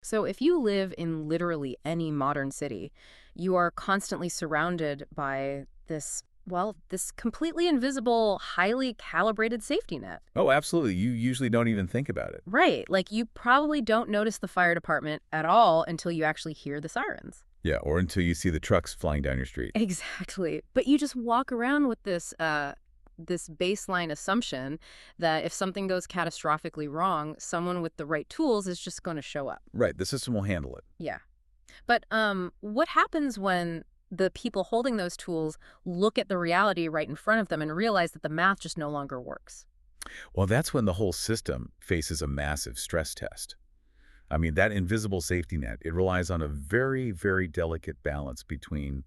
So if you live in literally any modern city, you are constantly surrounded by this completely invisible, highly calibrated safety net. Oh, absolutely. You usually don't even think about it. Right. Like you probably don't notice the fire department at all until you actually hear the sirens. Yeah, or until you see the trucks flying down your street. Exactly. But you just walk around with this baseline assumption that if something goes catastrophically wrong, someone with the right tools is just going to show up. Right, the system will handle it. Yeah. But what happens when the people holding those tools look at the reality right in front of them and realize that the math just no longer works? Well, that's when the whole system faces a massive stress test. I mean, that invisible safety net, it relies on a very, very delicate balance between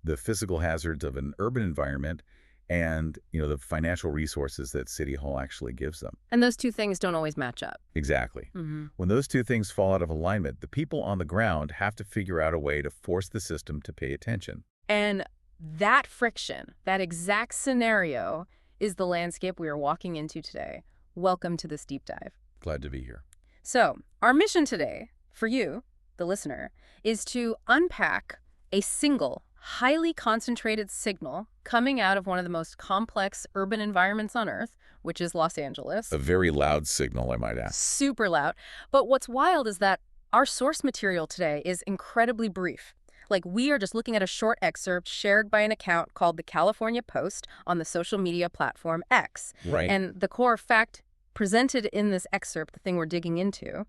the physical hazards of an urban environment and, the financial resources that City Hall actually gives them. And those two things don't always match up. Exactly. Hmm. When those two things fall out of alignment, the people on the ground have to figure out a way to force the system to pay attention. And that friction, that exact scenario, is the landscape we are walking into today. Welcome to this deep dive. Glad to be here. So, our mission today, for you, the listener, is to unpack a single, highly concentrated signal coming out of one of the most complex urban environments on Earth, which is Los Angeles. A very loud signal, I might add. Super loud. But what's wild is that our source material today is incredibly brief. Like, we are just looking at a short excerpt shared by an account called the California Post on the social media platform X. Right. And the core fact presented in this excerpt, the thing we're digging into,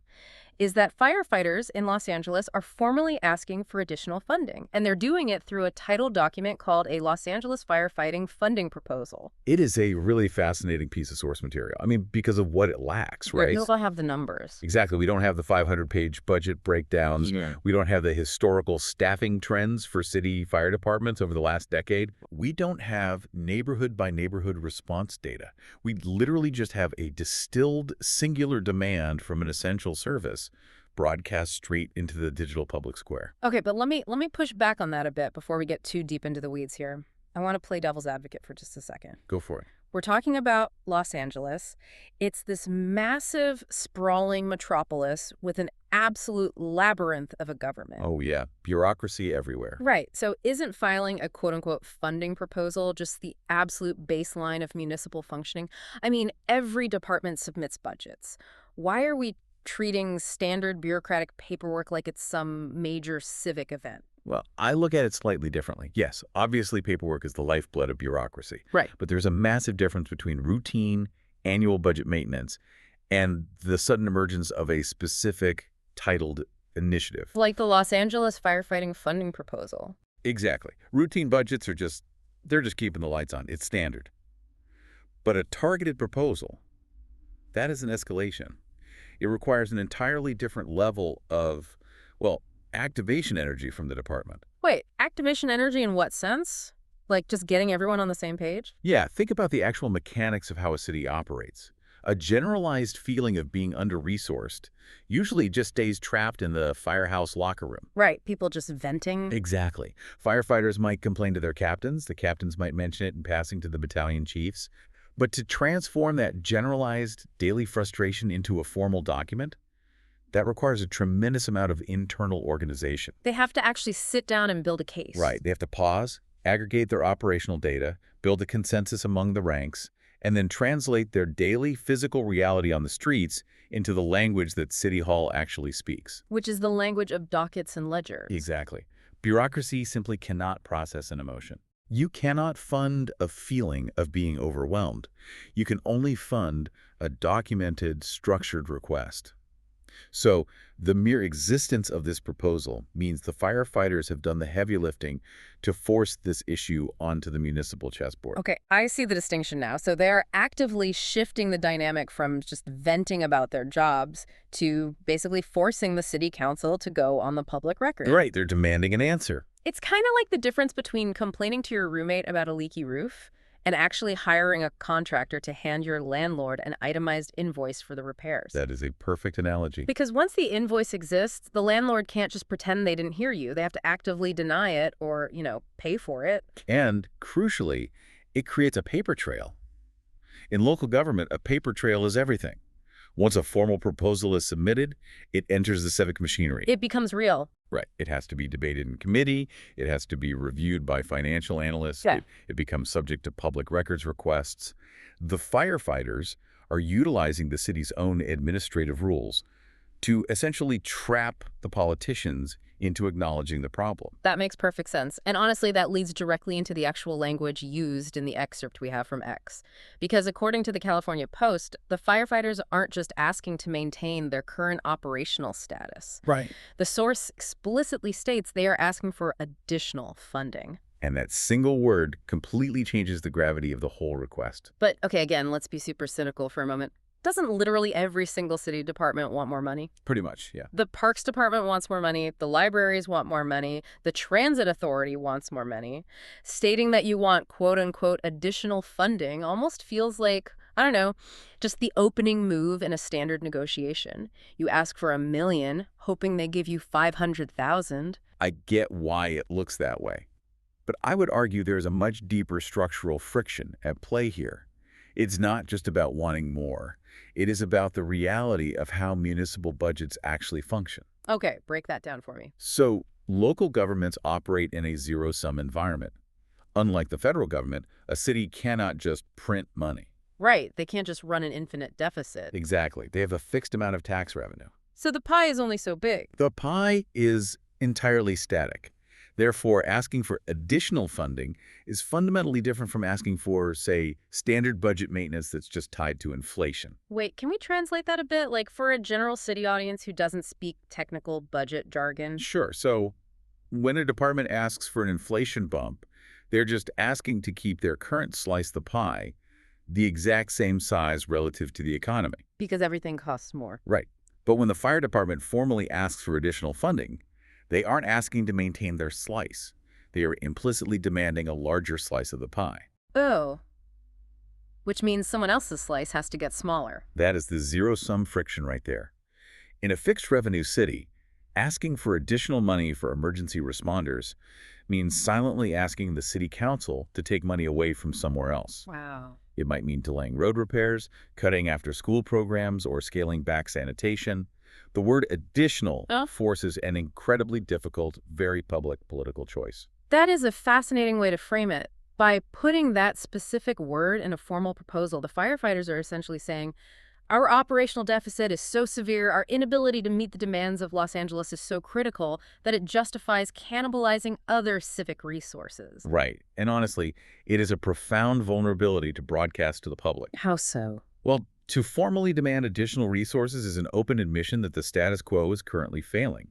is that firefighters in Los Angeles are formally asking for additional funding. And they're doing it through a titled document called a Los Angeles Firefighting Funding Proposal. It is a really fascinating piece of source material. I mean, because of what it lacks, right? We also have the numbers. Exactly. We don't have the 500-page budget breakdowns. Yeah. We don't have the historical staffing trends for city fire departments over the last decade. We don't have neighborhood-by-neighborhood response data. We literally just have a distilled singular demand from an essential service broadcast straight into the digital public square. Okay, but let me push back on that a bit before we get too deep into the weeds here. I want to play devil's advocate for just a second. Go for it. We're talking about Los Angeles. It's this massive, sprawling metropolis with an absolute labyrinth of a government. Oh, yeah. Bureaucracy everywhere. Right. So isn't filing a quote-unquote funding proposal just the absolute baseline of municipal functioning? I mean, every department submits budgets. Why are we treating standard bureaucratic paperwork like it's some major civic event? Well, I look at it slightly differently. Yes, obviously paperwork is the lifeblood of bureaucracy. Right. But there's a massive difference between routine annual budget maintenance and the sudden emergence of a specific titled initiative. Like the Los Angeles Firefighting Funding Proposal. Exactly. Routine budgets are they're just keeping the lights on. It's standard. But a targeted proposal, that is an escalation. It requires an entirely different level of, activation energy from the department. Wait, activation energy in what sense? Like just getting everyone on the same page? Yeah, think about the actual mechanics of how a city operates. A generalized feeling of being under-resourced usually just stays trapped in the firehouse locker room. Right, people just venting. Exactly. Firefighters might complain to their captains. The captains might mention it in passing to the battalion chiefs. But to transform that generalized daily frustration into a formal document, that requires a tremendous amount of internal organization. They have to actually sit down and build a case. Right. They have to pause, aggregate their operational data, build a consensus among the ranks, and then translate their daily physical reality on the streets into the language that City Hall actually speaks. Which is the language of dockets and ledgers. Exactly. Bureaucracy simply cannot process an emotion. You cannot fund a feeling of being overwhelmed. You can only fund a documented, structured request. So the mere existence of this proposal means the firefighters have done the heavy lifting to force this issue onto the municipal chessboard. Okay, I see the distinction now. So they're actively shifting the dynamic from just venting about their jobs to basically forcing the city council to go on the public record. Right, they're demanding an answer. It's kind of like the difference between complaining to your roommate about a leaky roof and actually hiring a contractor to hand your landlord an itemized invoice for the repairs. That is a perfect analogy. Because once the invoice exists, the landlord can't just pretend they didn't hear you. They have to actively deny it or, pay for it. And, crucially, it creates a paper trail. In local government, a paper trail is everything. Once a formal proposal is submitted, it enters the civic machinery. It becomes real. Right. It has to be debated in committee. It has to be reviewed by financial analysts. Yeah. It becomes subject to public records requests. The firefighters are utilizing the city's own administrative rules to essentially trap the politicians into acknowledging the problem. That makes perfect sense. And honestly, that leads directly into the actual language used in the excerpt we have from X. Because according to the California Post, the firefighters aren't just asking to maintain their current operational status. Right. The source explicitly states they are asking for additional funding. And that single word completely changes the gravity of the whole request. But, okay, again, let's be super cynical for a moment. Doesn't literally every single city department want more money? Pretty much, yeah. The Parks Department wants more money. The libraries want more money. The Transit Authority wants more money. Stating that you want, quote-unquote, additional funding almost feels like, I don't know, just the opening move in a standard negotiation. You ask for $1 million, hoping they give you $500,000. I get why it looks that way. But I would argue there's a much deeper structural friction at play here. It's not just about wanting more. It is about the reality of how municipal budgets actually function. Okay, break that down for me. So, local governments operate in a zero-sum environment. Unlike the federal government, a city cannot just print money. Right, they can't just run an infinite deficit. Exactly. They have a fixed amount of tax revenue. So the pie is only so big. The pie is entirely static. Therefore, asking for additional funding is fundamentally different from asking for, say, standard budget maintenance that's just tied to inflation. Wait, can we translate that a bit? Like for a general city audience who doesn't speak technical budget jargon? Sure. So when a department asks for an inflation bump, they're just asking to keep their current slice of the pie the exact same size relative to the economy. Because everything costs more. Right. But when the fire department formally asks for additional funding, they aren't asking to maintain their slice. They are implicitly demanding a larger slice of the pie. Oh. Which means someone else's slice has to get smaller. That is the zero-sum friction right there. In a fixed-revenue city, asking for additional money for emergency responders means silently asking the city council to take money away from somewhere else. Wow. It might mean delaying road repairs, cutting after-school programs, or scaling back sanitation. The word additional forces an incredibly difficult, very public political choice. That is a fascinating way to frame it. By putting that specific word in a formal proposal, the firefighters are essentially saying, our operational deficit is so severe, our inability to meet the demands of Los Angeles is so critical that it justifies cannibalizing other civic resources. Right. And honestly, it is a profound vulnerability to broadcast to the public. How so? Well, to formally demand additional resources is an open admission that the status quo is currently failing.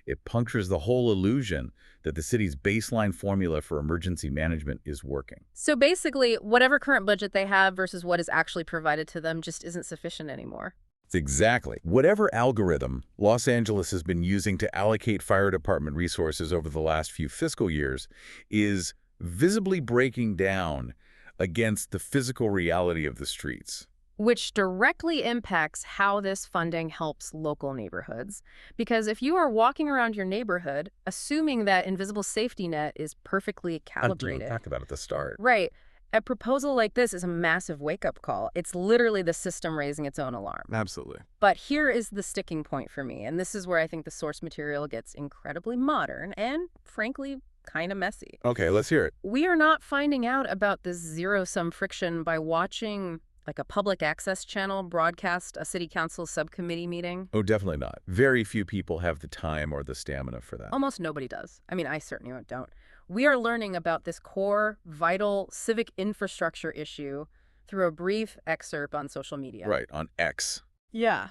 It punctures the whole illusion that the city's baseline formula for emergency management is working. So basically, whatever current budget they have versus what is actually provided to them just isn't sufficient anymore. Exactly. Whatever algorithm Los Angeles has been using to allocate fire department resources over the last few fiscal years is visibly breaking down against the physical reality of the streets. Which directly impacts how this funding helps local neighborhoods. Because if you are walking around your neighborhood, assuming that invisible safety net is perfectly calibrated. Talk about at the start. Right. A proposal like this is a massive wake-up call. It's literally the system raising its own alarm. Absolutely. But here is the sticking point for me, and this is where I think the source material gets incredibly modern and, frankly, kind of messy. Okay, let's hear it. We are not finding out about this zero-sum friction by watching like a public access channel broadcast a city council subcommittee meeting. Oh, definitely not. Very few people have the time or the stamina for that. Almost nobody does. I mean, I certainly don't. We are learning about this core, vital civic infrastructure issue through a brief excerpt on social media. Right, on X. Yeah.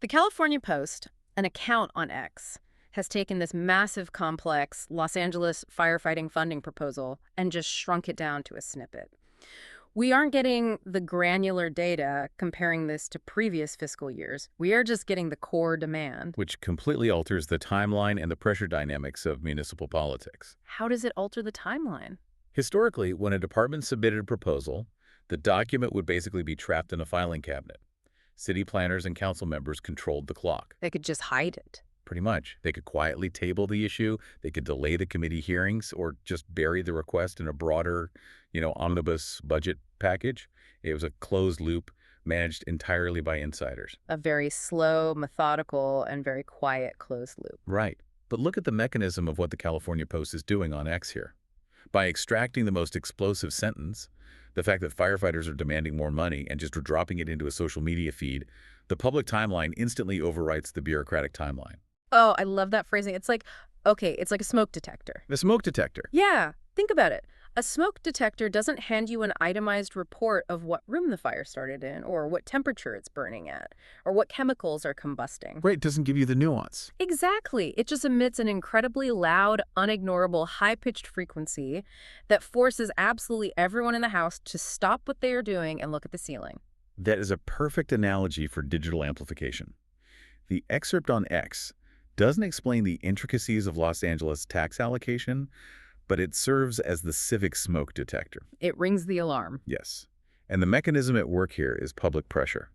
The California Post, an account on X, has taken this massive, complex Los Angeles firefighting funding proposal and just shrunk it down to a snippet. We aren't getting the granular data comparing this to previous fiscal years. We are just getting the core demand. Which completely alters the timeline and the pressure dynamics of municipal politics. How does it alter the timeline? Historically, when a department submitted a proposal, the document would basically be trapped in a filing cabinet. City planners and council members controlled the clock. They could just hide it. Pretty much. They could quietly table the issue, they could delay the committee hearings, or just bury the request in a broader, omnibus budget package. It was a closed loop, managed entirely by insiders. A very slow, methodical, and very quiet closed loop. Right. But look at the mechanism of what the California Post is doing on X here. By extracting the most explosive sentence, the fact that firefighters are demanding more money and just dropping it into a social media feed, the public timeline instantly overwrites the bureaucratic timeline. Oh, I love that phrasing. It's like, okay, it's like a smoke detector. The smoke detector. Yeah, think about it. A smoke detector doesn't hand you an itemized report of what room the fire started in, or what temperature it's burning at, or what chemicals are combusting. Right, it doesn't give you the nuance. Exactly. It just emits an incredibly loud, unignorable, high-pitched frequency that forces absolutely everyone in the house to stop what they are doing and look at the ceiling. That is a perfect analogy for digital amplification. The excerpt on X doesn't explain the intricacies of Los Angeles tax allocation, but it serves as the civic smoke detector. It rings the alarm. Yes. And the mechanism at work here is public pressure.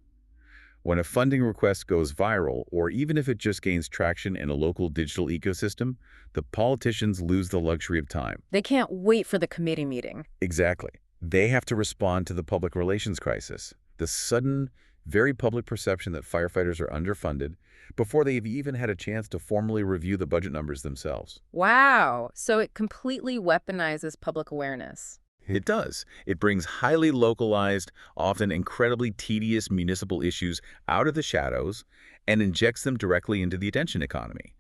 When a funding request goes viral, or even if it just gains traction in a local digital ecosystem, the politicians lose the luxury of time. They can't wait for the committee meeting. Exactly. They have to respond to the public relations crisis, the sudden, very public perception that firefighters are underfunded before they've even had a chance to formally review the budget numbers themselves. Wow. So it completely weaponizes public awareness. It does. It brings highly localized, often incredibly tedious municipal issues out of the shadows and injects them directly into the attention economy.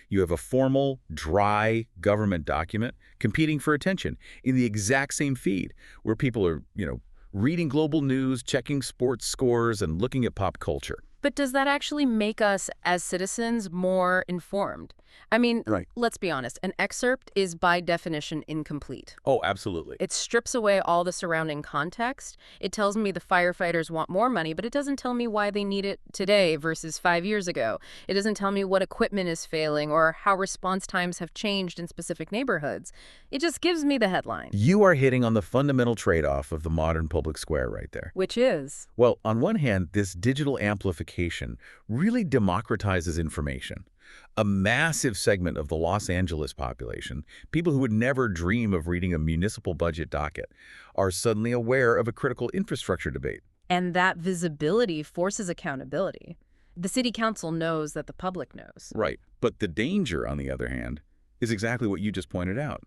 You have a formal, dry government document competing for attention in the exact same feed where people are, reading global news, checking sports scores, and looking at pop culture. But does that actually make us, as citizens, more informed? I mean, Right. let's be honest, an excerpt is by definition incomplete. Oh, absolutely. It strips away all the surrounding context. It tells me the firefighters want more money, but it doesn't tell me why they need it today versus 5 years ago. It doesn't tell me what equipment is failing or how response times have changed in specific neighborhoods. It just gives me the headline. You are hitting on the fundamental trade-off of the modern public square right there. Which is? Well, on one hand, this digital amplification really democratizes information. A massive segment of the Los Angeles population, people who would never dream of reading a municipal budget docket, are suddenly aware of a critical infrastructure debate. And that visibility forces accountability. The city council knows that the public knows. Right. But the danger, on the other hand, is exactly what you just pointed out.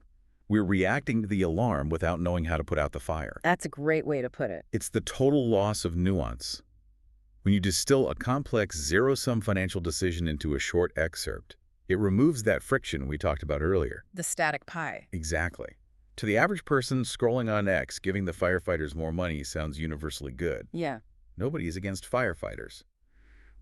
We're reacting to the alarm without knowing how to put out the fire. That's a great way to put it. It's the total loss of nuance. When you distill a complex zero-sum financial decision into a short excerpt, it removes that friction we talked about earlier. The static pie. Exactly. To the average person scrolling on X, giving the firefighters more money sounds universally good. Yeah. Nobody is against firefighters.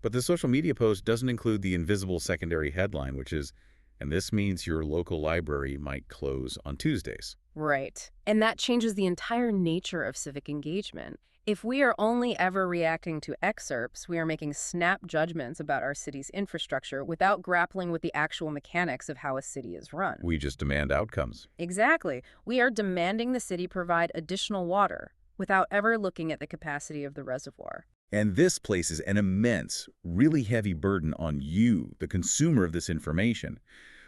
But the social media post doesn't include the invisible secondary headline, which is, and this means your local library might close on Tuesdays. Right. And that changes the entire nature of civic engagement. If we are only ever reacting to excerpts, we are making snap judgments about our city's infrastructure without grappling with the actual mechanics of how a city is run. We just demand outcomes. Exactly. We are demanding the city provide additional water without ever looking at the capacity of the reservoir. And this places an immense, really heavy burden on you, the consumer of this information.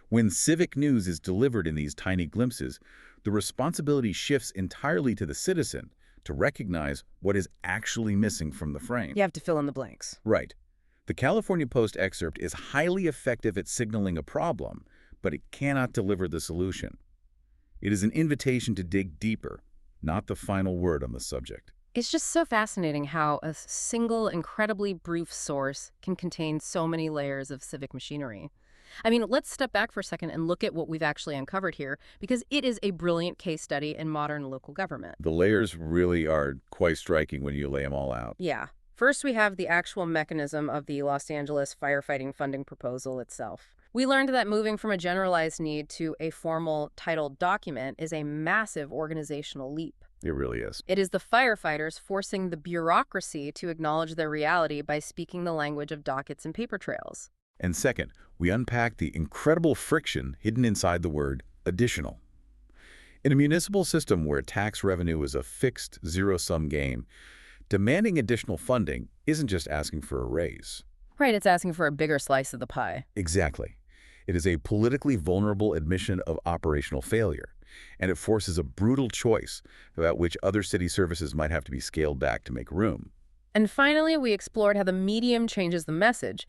When civic news is delivered in these tiny glimpses, the responsibility shifts entirely to the citizen to recognize what is actually missing from the frame. You have to fill in the blanks. Right. The California Post excerpt is highly effective at signaling a problem, but it cannot deliver the solution. It is an invitation to dig deeper, not the final word on the subject. It's just so fascinating how a single, incredibly brief source can contain so many layers of civic machinery. I mean, let's step back for a second and look at what we've actually uncovered here, because it is a brilliant case study in modern local government. The layers really are quite striking when you lay them all out. Yeah. First, we have the actual mechanism of the Los Angeles firefighting funding proposal itself. We learned that moving from a generalized need to a formal titled document is a massive organizational leap. It really is. It is the firefighters forcing the bureaucracy to acknowledge their reality by speaking the language of dockets and paper trails. And second, we unpack the incredible friction hidden inside the word additional. In a municipal system where tax revenue is a fixed zero-sum game, demanding additional funding isn't just asking for a raise. Right, it's asking for a bigger slice of the pie. Exactly. It is a politically vulnerable admission of operational failure, and it forces a brutal choice about which other city services might have to be scaled back to make room. And finally, we explored how the medium changes the message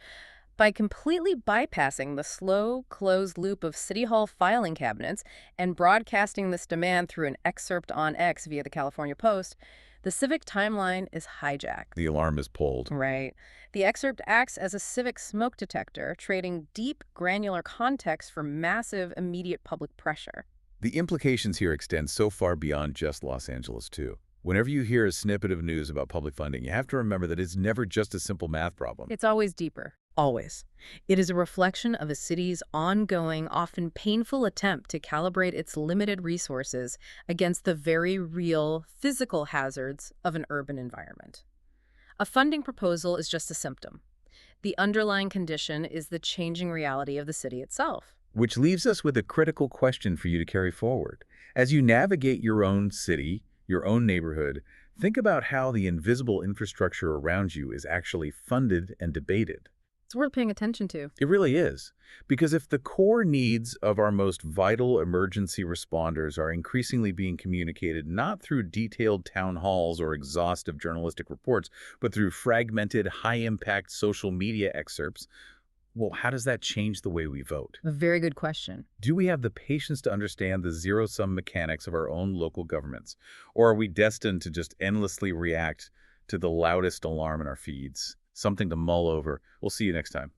by completely bypassing the slow, closed loop of City Hall filing cabinets and broadcasting this demand through an excerpt on X via the California Post. The civic timeline is hijacked. The alarm is pulled. Right. The excerpt acts as a civic smoke detector, trading deep, granular context for massive, immediate public pressure. The implications here extend so far beyond just Los Angeles, too. Whenever you hear a snippet of news about public funding, you have to remember that it's never just a simple math problem. It's always deeper. Always. It is a reflection of a city's ongoing, often painful attempt to calibrate its limited resources against the very real physical hazards of an urban environment. A funding proposal is just a symptom. The underlying condition is the changing reality of the city itself. Which leaves us with a critical question for you to carry forward. As you navigate your own city, your own neighborhood, think about how the invisible infrastructure around you is actually funded and debated. It's worth paying attention to. It really is. Because if the core needs of our most vital emergency responders are increasingly being communicated not through detailed town halls or exhaustive journalistic reports, but through fragmented, high-impact social media excerpts, well, how does that change the way we vote? A very good question. Do we have the patience to understand the zero-sum mechanics of our own local governments? Or are we destined to just endlessly react to the loudest alarm in our feeds? Something to mull over. We'll see you next time.